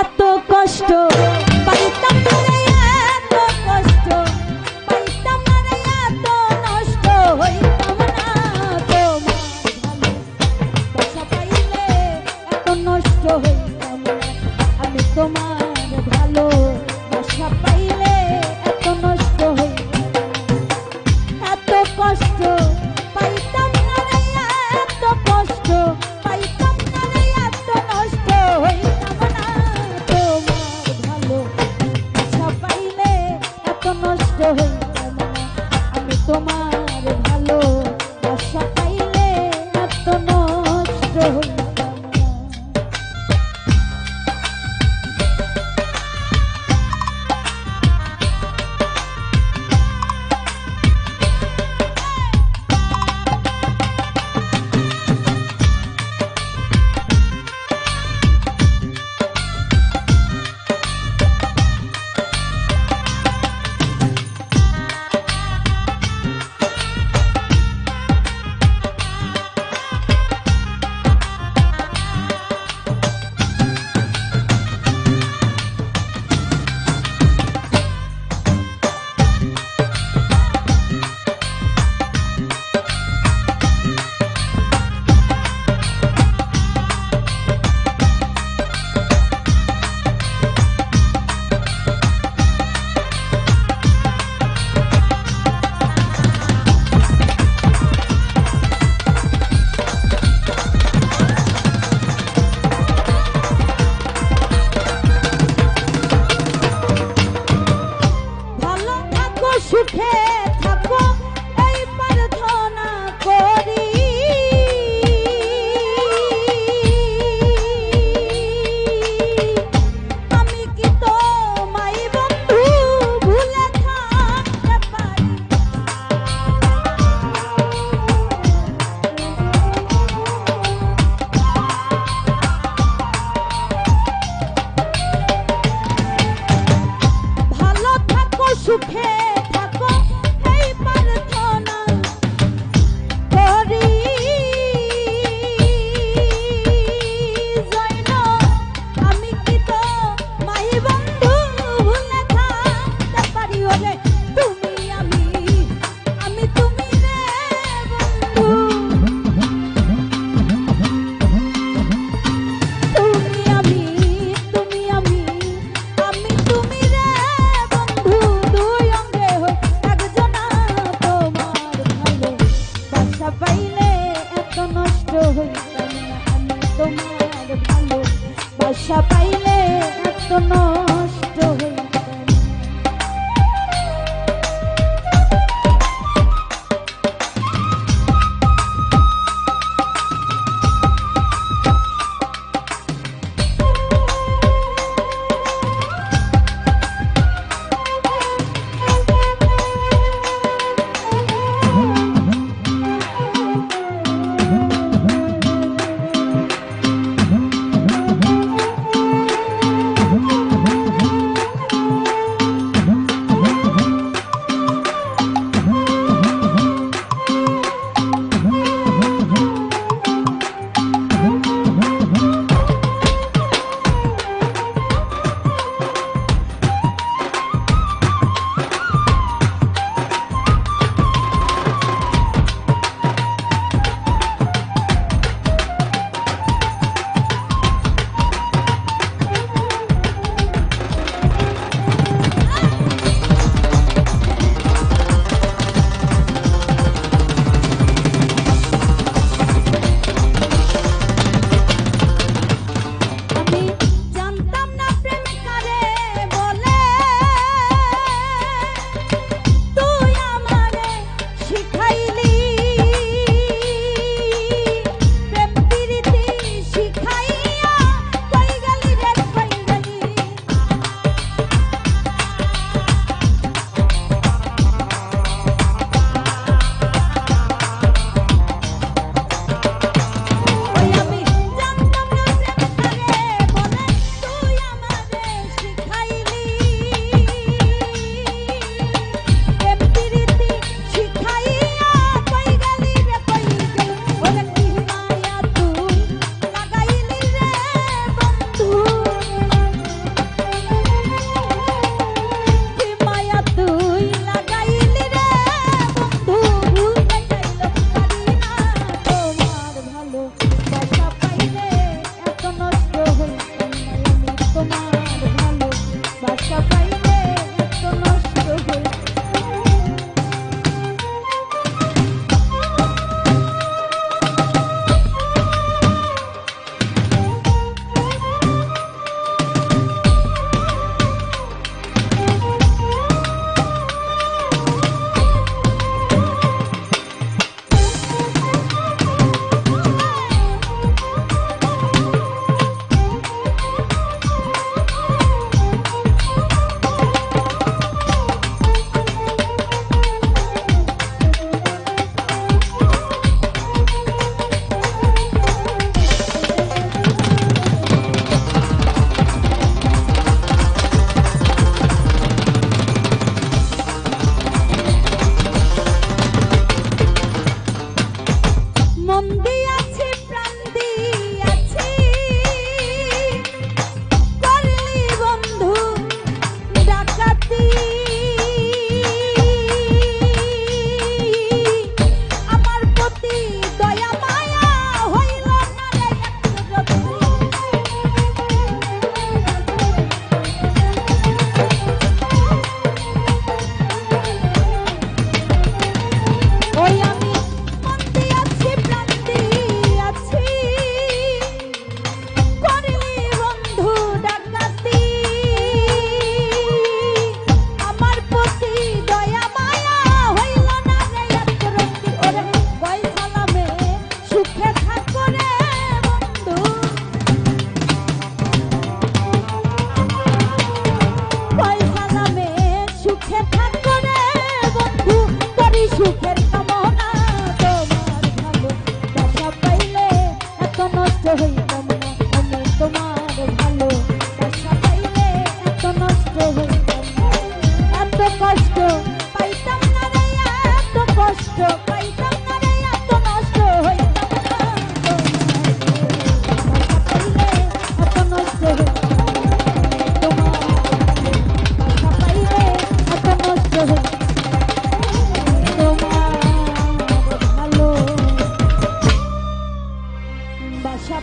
এত কষ্ট পাইতাম না রে, এত কষ্ট পাইতাম না রে, এত নষ্ট হইতাম না তোমার ভালোবাসা পাইলে, এত নষ্ট হইতাম না আমি তোমার ভালোবাসা পাইলে, এত নষ্ট হইতাম না। এত কষ্ট পাইতাম না রে, এত কষ্ট পাইতাম না রে, এত নষ্ট হইতাম না তোমার ভালোবাসা পাইলে, এত নষ্ট হইতাম না আমি তোমার ভালোবাসা পাইলে, এত নষ্ট হইতাম না। সুখে থাকো এই প্রার্থনা করি, আমি কি তোমায় বন্ধু ভুলে থাকতে পারি? ভালো থাকো সুখে পাইলে, এত নষ্ট হইতাম না আমি তোমার ভালোবাসা পাইলে, এত নষ্ট হইতাম।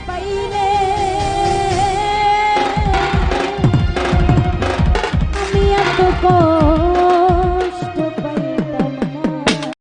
পাইলে আমি এত